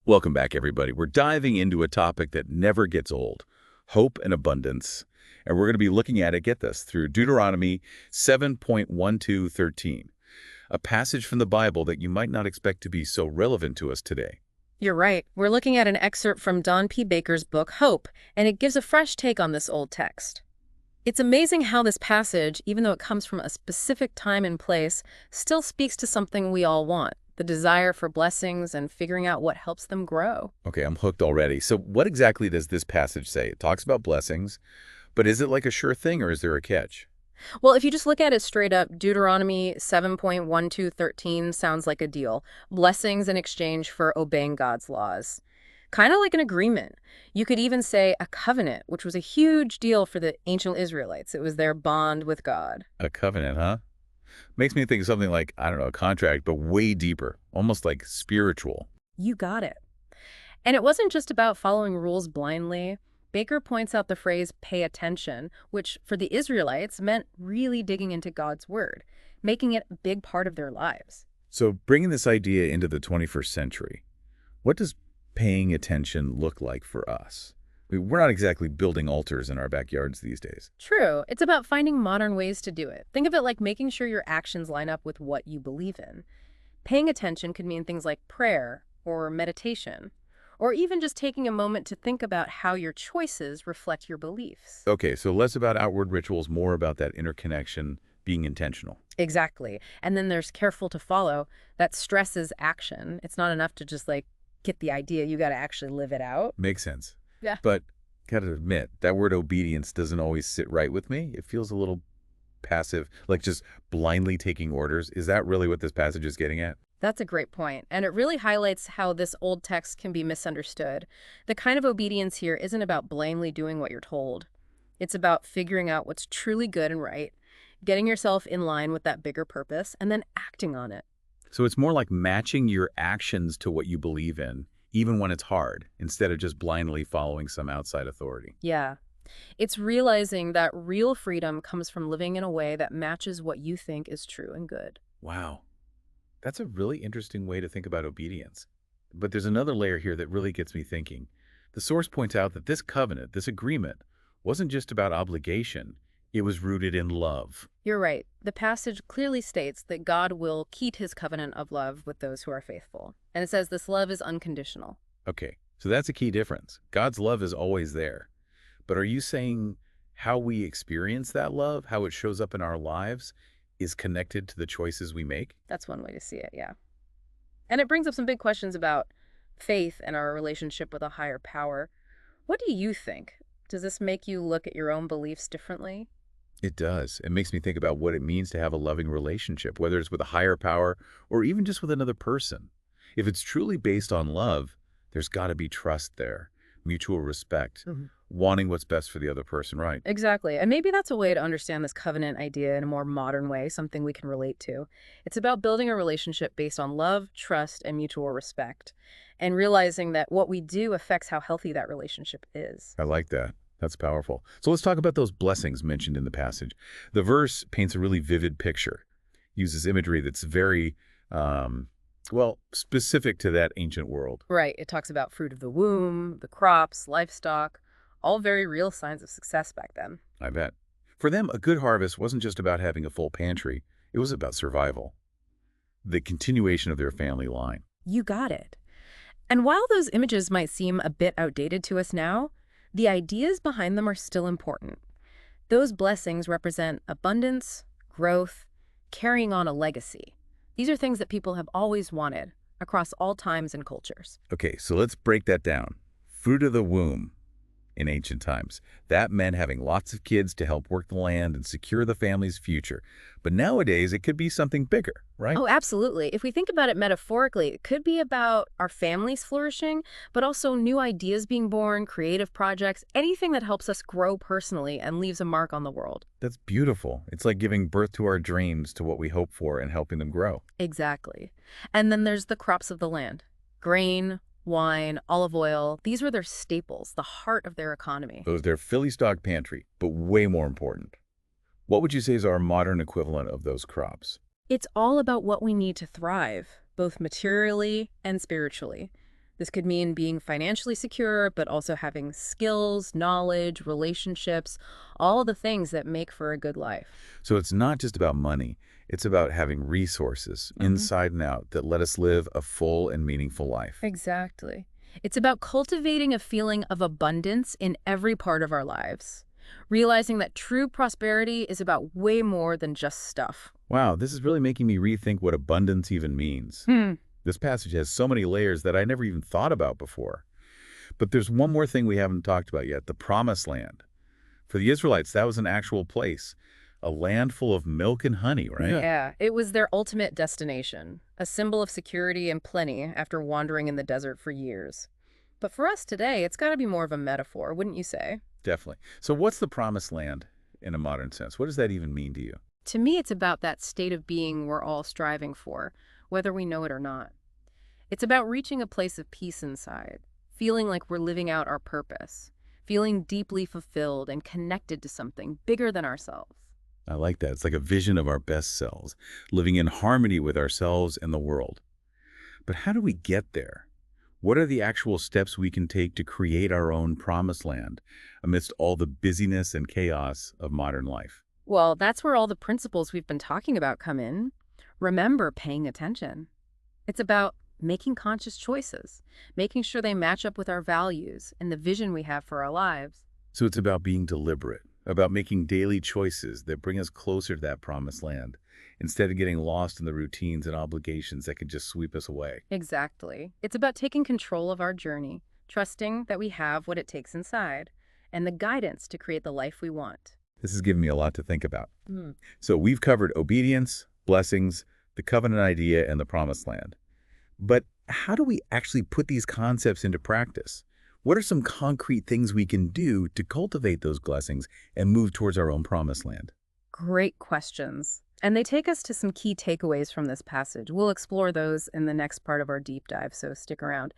Welcome back, everybody. We're diving into a topic that never gets old, hope and abundance. And we're going to be looking at it, get this, through Deuteronomy 7.1213, a passage from the Bible that you might not expect to be so relevant to us today. You're right. We're looking at an excerpt from Don P. Baker's book, Hope, and it gives a fresh take on this old text. It's amazing how this passage, even though it comes from a specific time and place, still speaks to something we all want, the desire for blessings and figuring out what helps them grow. Okay, I'm hooked already. So what exactly does this passage say? It talks about blessings, but is it like a sure thing or is there a catch? Well, if you just look at it straight up, Deuteronomy 7.1213 sounds like a deal. Blessings in exchange for obeying God's laws. Kind of like an agreement. You could even say a covenant, which was a huge deal for the ancient Israelites. It was their bond with God. A covenant, huh? Makes me think of something like, I don't know, a contract, but way deeper, almost like spiritual. You got it. And it wasn't just about following rules blindly. Baker points out the phrase pay attention, which for the Israelites meant really digging into God's word, making it a big part of their lives. So bringing this idea into the 21st century, what does paying attention look like for us? We're not exactly building altars in our backyards these days. True, it's about finding modern ways to do it. Think of it like making sure your actions line up with what you believe in. Paying attention could mean things like prayer or meditation, or even just taking a moment to think about how your choices reflect your beliefs. Okay, so less about outward rituals, more about that interconnection, being intentional. Exactly. And then there's careful to follow. That stresses action. It's not enough to just get the idea. You got to actually live it out. Makes sense. Yeah. But gotta admit, that word obedience doesn't always sit right with me. It feels a little passive, like just blindly taking orders. Is that really what this passage is getting at? That's a great point, and it really highlights how this old text can be misunderstood. The kind of obedience here isn't about blindly doing what you're told. It's about figuring out what's truly good and right, getting yourself in line with that bigger purpose, and then acting on it. So it's more like matching your actions to what you believe in, even when it's hard, instead of just blindly following some outside authority. Yeah. It's realizing that real freedom comes from living in a way that matches what you think is true and good. Wow. That's a really interesting way to think about obedience. But there's another layer here that really gets me thinking. The source points out that this covenant, this agreement, wasn't just about obligation. It was rooted in love. You're right. The passage clearly states that God will keep his covenant of love with those who are faithful. And it says this love is unconditional. Okay, so that's a key difference. God's love is always there. But are you saying how we experience that love, how it shows up in our lives, is connected to the choices we make? That's one way to see it, yeah. And it brings up some big questions about faith and our relationship with a higher power. What do you think? Does this make you look at your own beliefs differently? It does. It makes me think about what it means to have a loving relationship, whether it's with a higher power or even just with another person. If it's truly based on love, there's got to be trust there, mutual respect, wanting what's best for the other person, right? Exactly. And maybe that's a way to understand this covenant idea in a more modern way, something we can relate to. It's about building a relationship based on love, trust, and mutual respect, and realizing that what we do affects how healthy that relationship is. I like that. That's powerful. So let's talk about those blessings mentioned in the passage. The verse paints a really vivid picture, uses imagery that's very, well, specific to that ancient world. Right. It talks about fruit of the womb, the crops, livestock, all very real signs of success back then. I bet. For them, a good harvest wasn't just about having a full pantry. It was about survival, the continuation of their family line. You got it. And while those images might seem a bit outdated to us now, the ideas behind them are still important. Those blessings represent abundance, growth, carrying on a legacy. These are things that people have always wanted across all times and cultures. Okay, so let's break that down. Fruit of the womb in ancient times. That meant having lots of kids to help work the land and secure the family's future. But nowadays, it could be something bigger, right? Oh, absolutely. If we think about it metaphorically, it could be about our families flourishing, but also new ideas being born, creative projects, anything that helps us grow personally and leaves a mark on the world. That's beautiful. It's like giving birth to our dreams, to what we hope for, and helping them grow. Exactly. And then there's the crops of the land. Grain, wine, olive oil, these were their staples, the heart of their economy. It was their Philly stock pantry, but way more important. What would you say is our modern equivalent of those crops? It's all about what we need to thrive, both materially and spiritually. This could mean being financially secure, but also having skills, knowledge, relationships, all the things that make for a good life. So it's not just about money. It's about having resources hmm inside and out that let us live a full and meaningful life. Exactly. It's about cultivating a feeling of abundance in every part of our lives, realizing that true prosperity is about way more than just stuff. Wow, this is really making me rethink what abundance even means. Hmm. This passage has so many layers that I never even thought about before. But there's one more thing we haven't talked about yet, the Promised Land. For the Israelites, that was an actual place, a land full of milk and honey, right? Yeah, it was their ultimate destination, a symbol of security and plenty after wandering in the desert for years. But for us today, it's got to be more of a metaphor, wouldn't you say? Definitely. So what's the Promised Land in a modern sense? What does that even mean to you? To me, it's about that state of being we're all striving for, whether we know it or not. It's about reaching a place of peace inside, feeling like we're living out our purpose, feeling deeply fulfilled and connected to something bigger than ourselves. I like that. It's like a vision of our best selves, living in harmony with ourselves and the world. But how do we get there? What are the actual steps we can take to create our own promised land amidst all the busyness and chaos of modern life? Well, that's where all the principles we've been talking about come in. Remember paying attention. It's about making conscious choices, making sure they match up with our values and the vision we have for our lives. So it's about being deliberate, about making daily choices that bring us closer to that promised land, instead of getting lost in the routines and obligations that can just sweep us away. Exactly. It's about taking control of our journey, trusting that we have what it takes inside, and the guidance to create the life we want. This has given me a lot to think about. Mm. So we've covered obedience, blessings, the covenant idea, and the promised land. But how do we actually put these concepts into practice? What are some concrete things we can do to cultivate those blessings and move towards our own promised land? Great questions. And they take us to some key takeaways from this passage. We'll explore those in the next part of our deep dive, so stick around.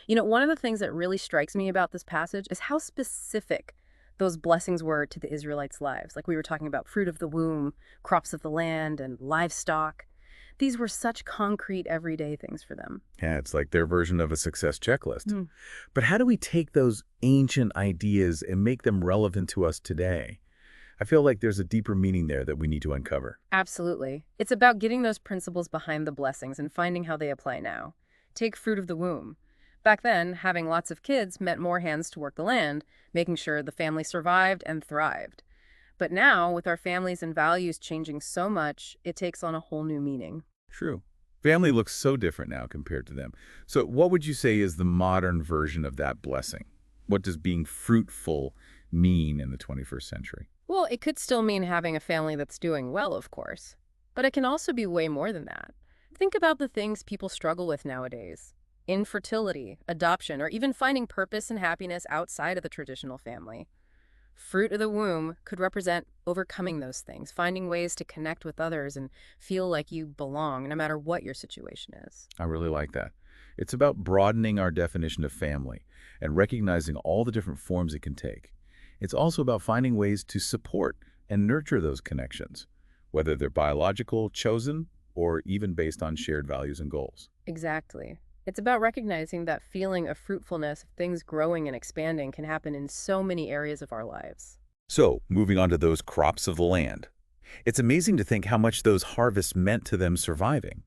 One of the things that really strikes me about this passage is how specific those blessings were to the Israelites' lives. Like we were talking about fruit of the womb, crops of the land, and livestock. These were such concrete, everyday things for them. Yeah, it's like their version of a success checklist. Mm. But how do we take those ancient ideas and make them relevant to us today? I feel like there's a deeper meaning there that we need to uncover. Absolutely. It's about getting those principles behind the blessings and finding how they apply now. Take fruit of the womb. Back then, having lots of kids meant more hands to work the land, making sure the family survived and thrived. But now, with our families and values changing so much, it takes on a whole new meaning. True. Family looks so different now compared to them. So what would you say is the modern version of that blessing? What does being fruitful mean in the 21st century? Well, it could still mean having a family that's doing well, of course. But it can also be way more than that. Think about the things people struggle with nowadays. Infertility, adoption, or even finding purpose and happiness outside of the traditional family. Fruit of the womb could represent overcoming those things, finding ways to connect with others and feel like you belong no matter what your situation is. I really like that. It's about broadening our definition of family and recognizing all the different forms it can take. It's also about finding ways to support and nurture those connections, whether they're biological, chosen, or even based on shared values and goals. Exactly. It's about recognizing that feeling of fruitfulness, of things growing and expanding, can happen in so many areas of our lives. So, moving on to those crops of the land. It's amazing to think how much those harvests meant to them surviving.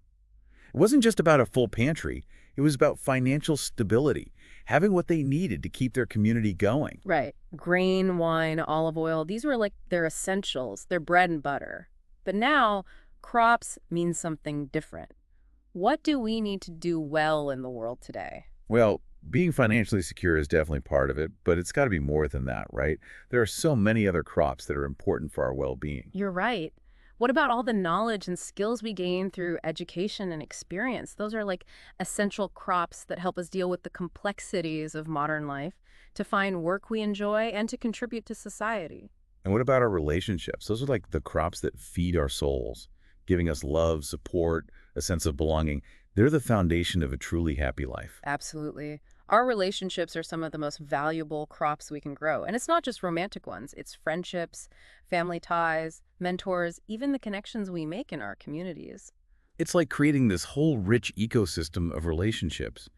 It wasn't just about a full pantry, it was about financial stability, having what they needed to keep their community going. Right. Grain, wine, olive oil, these were like their essentials, their bread and butter. But now, crops mean something different. What do we need to do well in the world today? Well, being financially secure is definitely part of it, but it's got to be more than that, right? There are so many other crops that are important for our well-being. You're right. What about all the knowledge and skills we gain through education and experience? Those are like essential crops that help us deal with the complexities of modern life, to find work we enjoy, and to contribute to society. And what about our relationships? Those are like the crops that feed our souls, giving us love, support, a sense of belonging. They're the foundation of a truly happy life. Absolutely. Our relationships are some of the most valuable crops we can grow. And it's not just romantic ones, it's friendships, family ties, mentors, even the connections we make in our communities. It's like creating this whole rich ecosystem of relationships.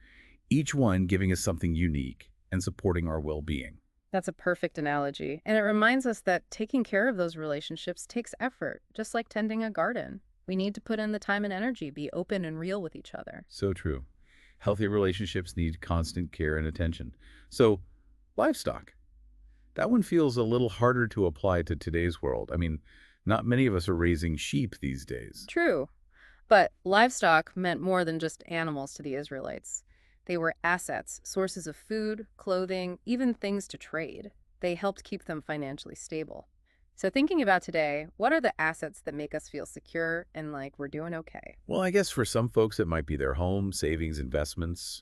each one giving us something unique and supporting our well-being. That's a perfect analogy. And it reminds us that taking care of those relationships takes effort, just like tending a garden. We need to put in the time and energy, be open and real with each other. So true. Healthy relationships need constant care and attention. So, livestock. That one feels a little harder to apply to today's world. I mean, not many of us are raising sheep these days. True. But livestock meant more than just animals to the Israelites. They were assets, sources of food, clothing, even things to trade. They helped keep them financially stable. So thinking about today, what are the assets that make us feel secure and like we're doing okay? Well, I guess for some folks it might be their home, savings, investments,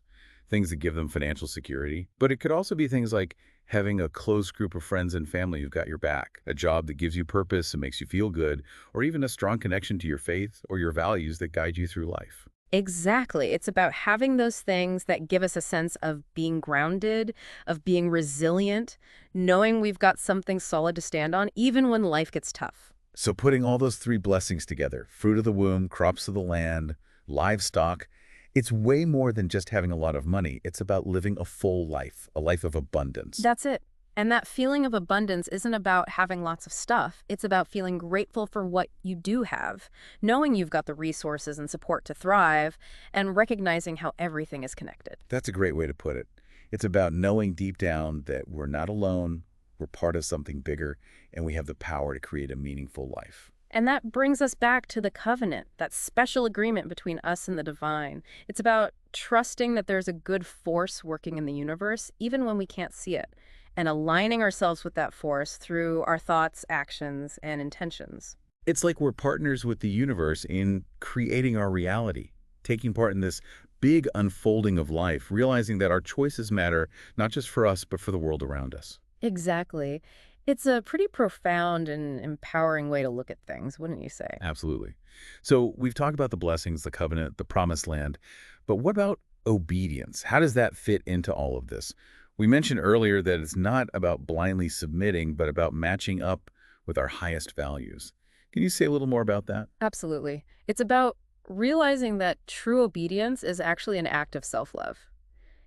things that give them financial security. But it could also be things like having a close group of friends and family who've got your back, a job that gives you purpose and makes you feel good, or even a strong connection to your faith or your values that guide you through life. Exactly. It's about having those things that give us a sense of being grounded, of being resilient, knowing we've got something solid to stand on, even when life gets tough. So putting all those three blessings together, fruit of the womb, crops of the land, livestock, it's way more than just having a lot of money. It's about living a full life, a life of abundance. That's it. And that feeling of abundance isn't about having lots of stuff. It's about feeling grateful for what you do have, knowing you've got the resources and support to thrive, and recognizing how everything is connected. That's a great way to put it. It's about knowing deep down that we're not alone, we're part of something bigger, and we have the power to create a meaningful life. And that brings us back to the covenant, that special agreement between us and the divine. It's about trusting that there's a good force working in the universe, even when we can't see it, and aligning ourselves with that force through our thoughts, actions, and intentions. It's like we're partners with the universe in creating our reality, taking part in this big unfolding of life, realizing that our choices matter not just for us, but for the world around us. Exactly. It's a pretty profound and empowering way to look at things, wouldn't you say? Absolutely. So we've talked about the blessings, the covenant, the promised land, but what about obedience? How does that fit into all of this? We mentioned earlier that it's not about blindly submitting, but about matching up with our highest values. Can you say a little more about that? Absolutely. It's about realizing that true obedience is actually an act of self-love.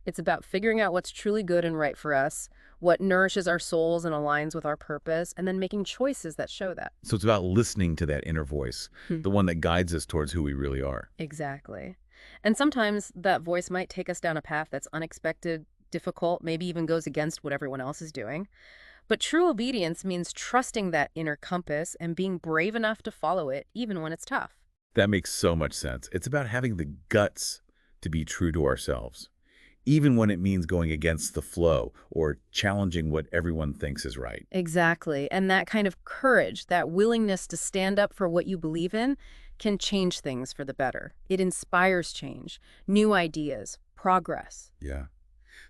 It's about figuring out what's truly good and right for us, what nourishes our souls and aligns with our purpose, and then making choices that show that. So it's about listening to that inner voice, the one that guides us towards who we really are. Exactly. And sometimes that voice might take us down a path that's unexpected, difficult, maybe even goes against what everyone else is doing. But true obedience means trusting that inner compass and being brave enough to follow it, even when it's tough. That makes so much sense. It's about having the guts to be true to ourselves, even when it means going against the flow or challenging what everyone thinks is right. Exactly. And that kind of courage, that willingness to stand up for what you believe in, can change things for the better. It inspires change, new ideas, progress. Yeah.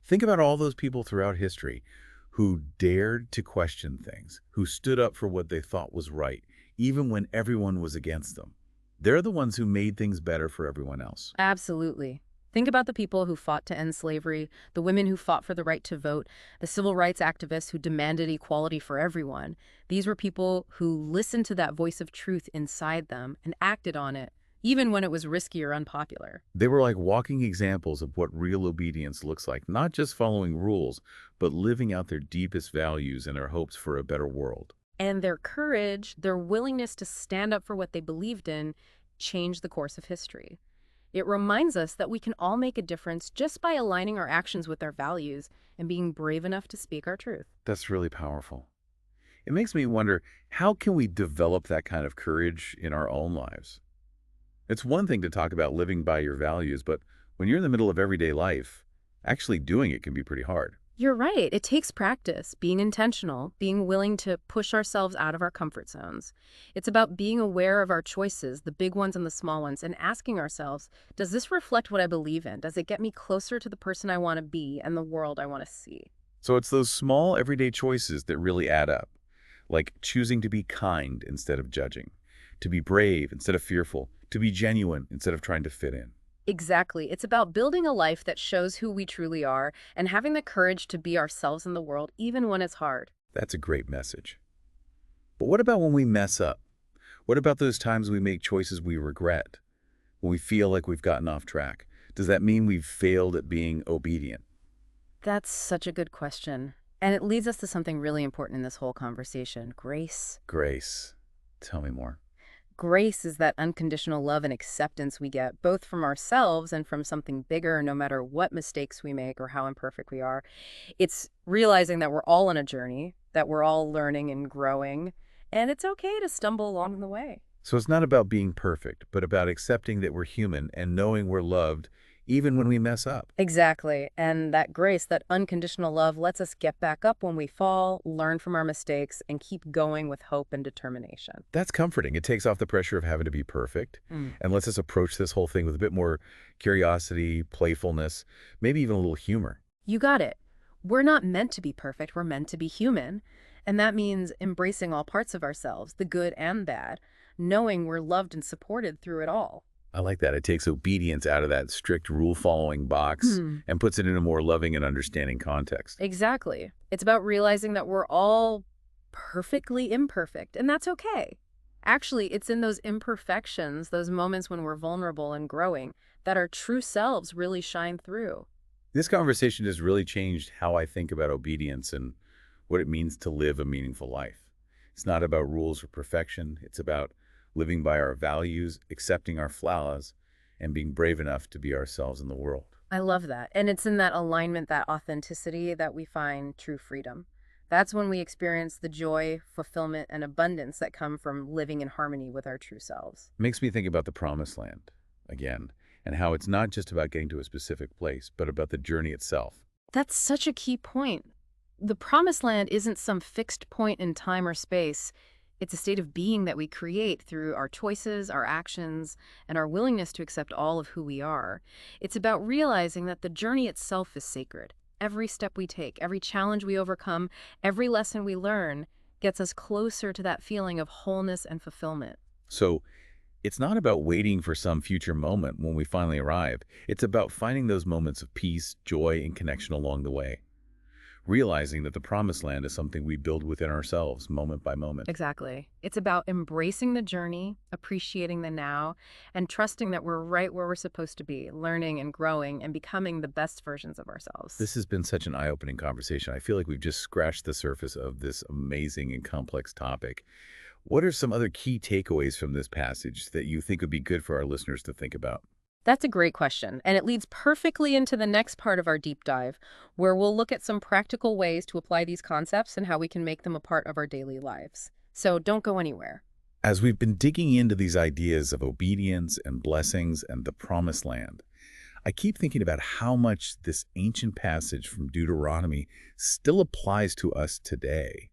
Think about all those people throughout history who dared to question things, who stood up for what they thought was right, even when everyone was against them. They're the ones who made things better for everyone else. Absolutely. Think about the people who fought to end slavery, the women who fought for the right to vote, the civil rights activists who demanded equality for everyone. These were people who listened to that voice of truth inside them and acted on it, even when it was risky or unpopular. They were like walking examples of what real obedience looks like, not just following rules, but living out their deepest values and their hopes for a better world. And their courage, their willingness to stand up for what they believed in, changed the course of history. It reminds us that we can all make a difference just by aligning our actions with our values and being brave enough to speak our truth. That's really powerful. It makes me wonder, how can we develop that kind of courage in our own lives? It's one thing to talk about living by your values, but when you're in the middle of everyday life, actually doing it can be pretty hard. You're right. It takes practice, being intentional, being willing to push ourselves out of our comfort zones. It's about being aware of our choices, the big ones and the small ones, and asking ourselves, does this reflect what I believe in? Does it get me closer to the person I want to be and the world I want to see? So it's those small everyday choices that really add up, like choosing to be kind instead of judging, to be brave instead of fearful, to be genuine instead of trying to fit in. Exactly. It's about building a life that shows who we truly are and having the courage to be ourselves in the world, even when it's hard. That's a great message. But what about when we mess up? What about those times we make choices we regret, when we feel like we've gotten off track? Does that mean we've failed at being obedient? That's such a good question. And it leads us to something really important in this whole conversation: grace. Grace. Tell me more. Grace is that unconditional love and acceptance we get both from ourselves and from something bigger, no matter what mistakes we make or how imperfect we are. It's realizing that we're all on a journey, that we're all learning and growing, and it's okay to stumble along the way. So it's not about being perfect, but about accepting that we're human and knowing we're loved even when we mess up. Exactly. And that grace, that unconditional love, lets us get back up when we fall, learn from our mistakes, and keep going with hope and determination. That's comforting. It takes off the pressure of having to be perfect Mm. and lets us approach this whole thing with a bit more curiosity, playfulness, maybe even a little humor. You got it. We're not meant to be perfect, we're meant to be human. And that means embracing all parts of ourselves, the good and bad, knowing we're loved and supported through it all. I like that. It takes obedience out of that strict rule-following box Hmm. and puts it in a more loving and understanding context. Exactly. It's about realizing that we're all perfectly imperfect, and that's okay. Actually, it's in those imperfections, those moments when we're vulnerable and growing, that our true selves really shine through. This conversation has really changed how I think about obedience and what it means to live a meaningful life. It's not about rules or perfection. It's about living by our values, accepting our flaws, and being brave enough to be ourselves in the world. I love that. And it's in that alignment, that authenticity, that we find true freedom. That's when we experience the joy, fulfillment, and abundance that come from living in harmony with our true selves. Makes me think about the promised land again, and how it's not just about getting to a specific place, but about the journey itself. That's such a key point. The promised land isn't some fixed point in time or space. It's a state of being that we create through our choices, our actions, and our willingness to accept all of who we are. It's about realizing that the journey itself is sacred. Every step we take, every challenge we overcome, every lesson we learn gets us closer to that feeling of wholeness and fulfillment. So it's not about waiting for some future moment when we finally arrive. It's about finding those moments of peace, joy, and connection along the way. Realizing that the promised land is something we build within ourselves moment by moment. Exactly. It's about embracing the journey, appreciating the now, and trusting that we're right where we're supposed to be, learning and growing and becoming the best versions of ourselves. This has been such an eye-opening conversation. I feel like we've just scratched the surface of this amazing and complex topic. What are some other key takeaways from this passage that you think would be good for our listeners to think about? That's a great question, and it leads perfectly into the next part of our deep dive, where we'll look at some practical ways to apply these concepts and how we can make them a part of our daily lives. So don't go anywhere. As we've been digging into these ideas of obedience and blessings and the promised land, I keep thinking about how much this ancient passage from Deuteronomy still applies to us today.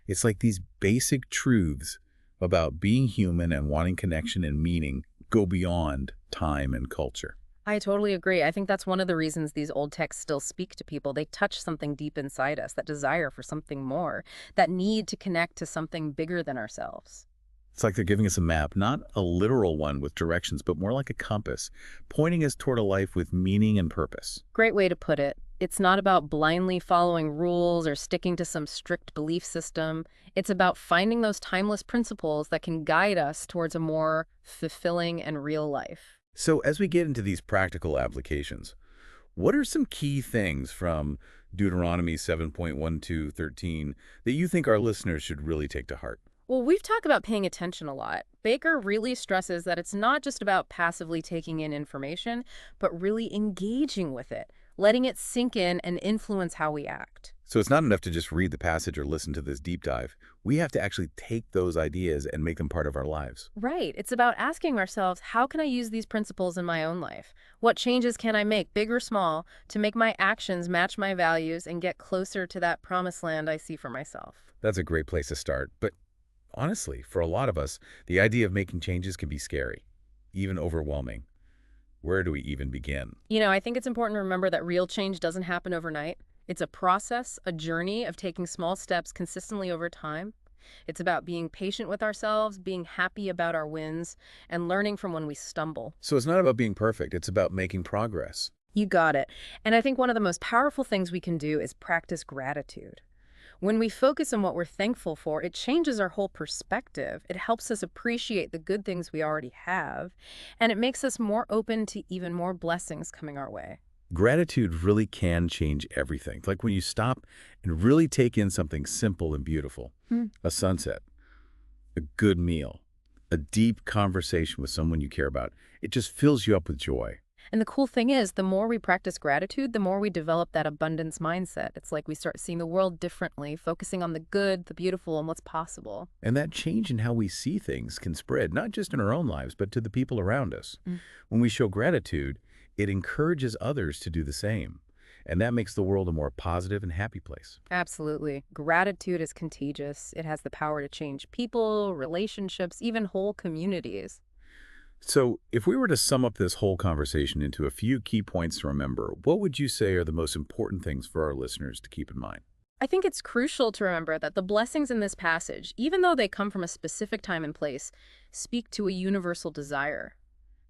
It's like these basic truths about being human and wanting connection and meaning go beyond time and culture. I totally agree. I think that's one of the reasons these old texts still speak to people. They touch something deep inside us, that desire for something more, that need to connect to something bigger than ourselves. It's like they're giving us a map, not a literal one with directions, but more like a compass, pointing us toward a life with meaning and purpose. Great way to put it. It's not about blindly following rules or sticking to some strict belief system. It's about finding those timeless principles that can guide us towards a more fulfilling and real life. So as we get into these practical applications, what are some key things from Deuteronomy 7.1-13 that you think our listeners should really take to heart? Well, we've talked about paying attention a lot. Baker really stresses that it's not just about passively taking in information, but really engaging with it, letting it sink in and influence how we act. So it's not enough to just read the passage or listen to this deep dive. We have to actually take those ideas and make them part of our lives. Right. It's about asking ourselves, how can I use these principles in my own life? What changes can I make, big or small, to make my actions match my values and get closer to that promised land I see for myself? That's a great place to start. But honestly, for a lot of us, the idea of making changes can be scary, even overwhelming. Where do we even begin? I think it's important to remember that real change doesn't happen overnight. It's a process, a journey of taking small steps consistently over time. It's about being patient with ourselves, being happy about our wins, and learning from when we stumble. So it's not about being perfect. It's about making progress. You got it. And I think one of the most powerful things we can do is practice gratitude. When we focus on what we're thankful for, it changes our whole perspective. It helps us appreciate the good things we already have, and it makes us more open to even more blessings coming our way. Gratitude really can change everything. Like when you stop and really take in something simple and beautiful, Hmm. a sunset, a good meal, a deep conversation with someone you care about, it just fills you up with joy. And the cool thing is, the more we practice gratitude, the more we develop that abundance mindset. It's like we start seeing the world differently, focusing on the good, the beautiful, and what's possible. And that change in how we see things can spread, not just in our own lives, but to the people around us. Mm. When we show gratitude, it encourages others to do the same. And that makes the world a more positive and happy place. Absolutely. Gratitude is contagious. It has the power to change people, relationships, even whole communities. So, if we were to sum up this whole conversation into a few key points to remember, what would you say are the most important things for our listeners to keep in mind? I think it's crucial to remember that the blessings in this passage, even though they come from a specific time and place, speak to a universal desire.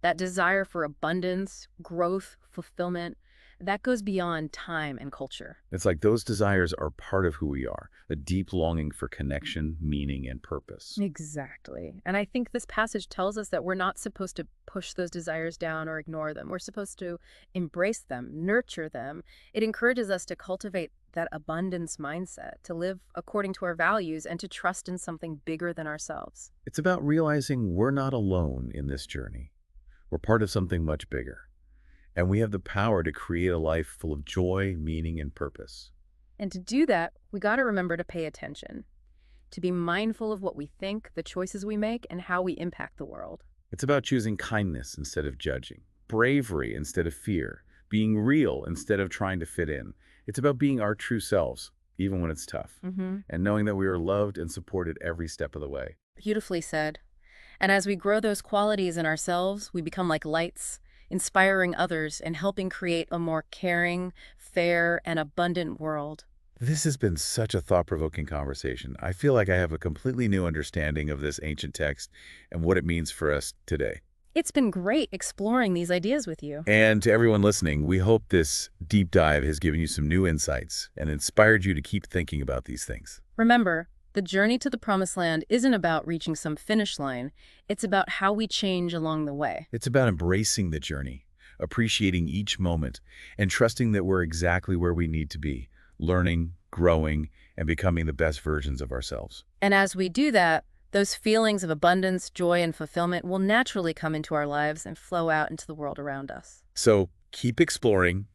That desire for abundance, growth, fulfillment, that goes beyond time and culture. It's like those desires are part of who we are, a deep longing for connection, meaning, and purpose. Exactly. And I think this passage tells us that we're not supposed to push those desires down or ignore them. We're supposed to embrace them, nurture them. It encourages us to cultivate that abundance mindset, to live according to our values, and to trust in something bigger than ourselves. It's about realizing we're not alone in this journey. We're part of something much bigger. And we have the power to create a life full of joy, meaning, and purpose. And to do that, we got to remember to pay attention, to be mindful of what we think, the choices we make, and how we impact the world. It's about choosing kindness instead of judging, bravery instead of fear, being real instead of trying to fit in. It's about being our true selves, even when it's tough, Hmm. and knowing that we are loved and supported every step of the way. Beautifully said. And as we grow those qualities in ourselves, we become like lights, inspiring others and helping create a more caring, fair, and abundant world. This has been such a thought-provoking conversation. I feel like I have a completely new understanding of this ancient text and what it means for us today. It's been great exploring these ideas with you. And to everyone listening, we hope this deep dive has given you some new insights and inspired you to keep thinking about these things. Remember, the journey to the promised land isn't about reaching some finish line. It's about how we change along the way. It's about embracing the journey, appreciating each moment, and trusting that we're exactly where we need to be, learning, growing, and becoming the best versions of ourselves. And as we do that, those feelings of abundance, joy, and fulfillment will naturally come into our lives and flow out into the world around us. So keep exploring,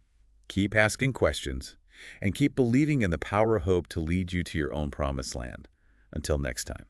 keep asking questions, and keep believing in the power of hope to lead you to your own promised land. Until next time.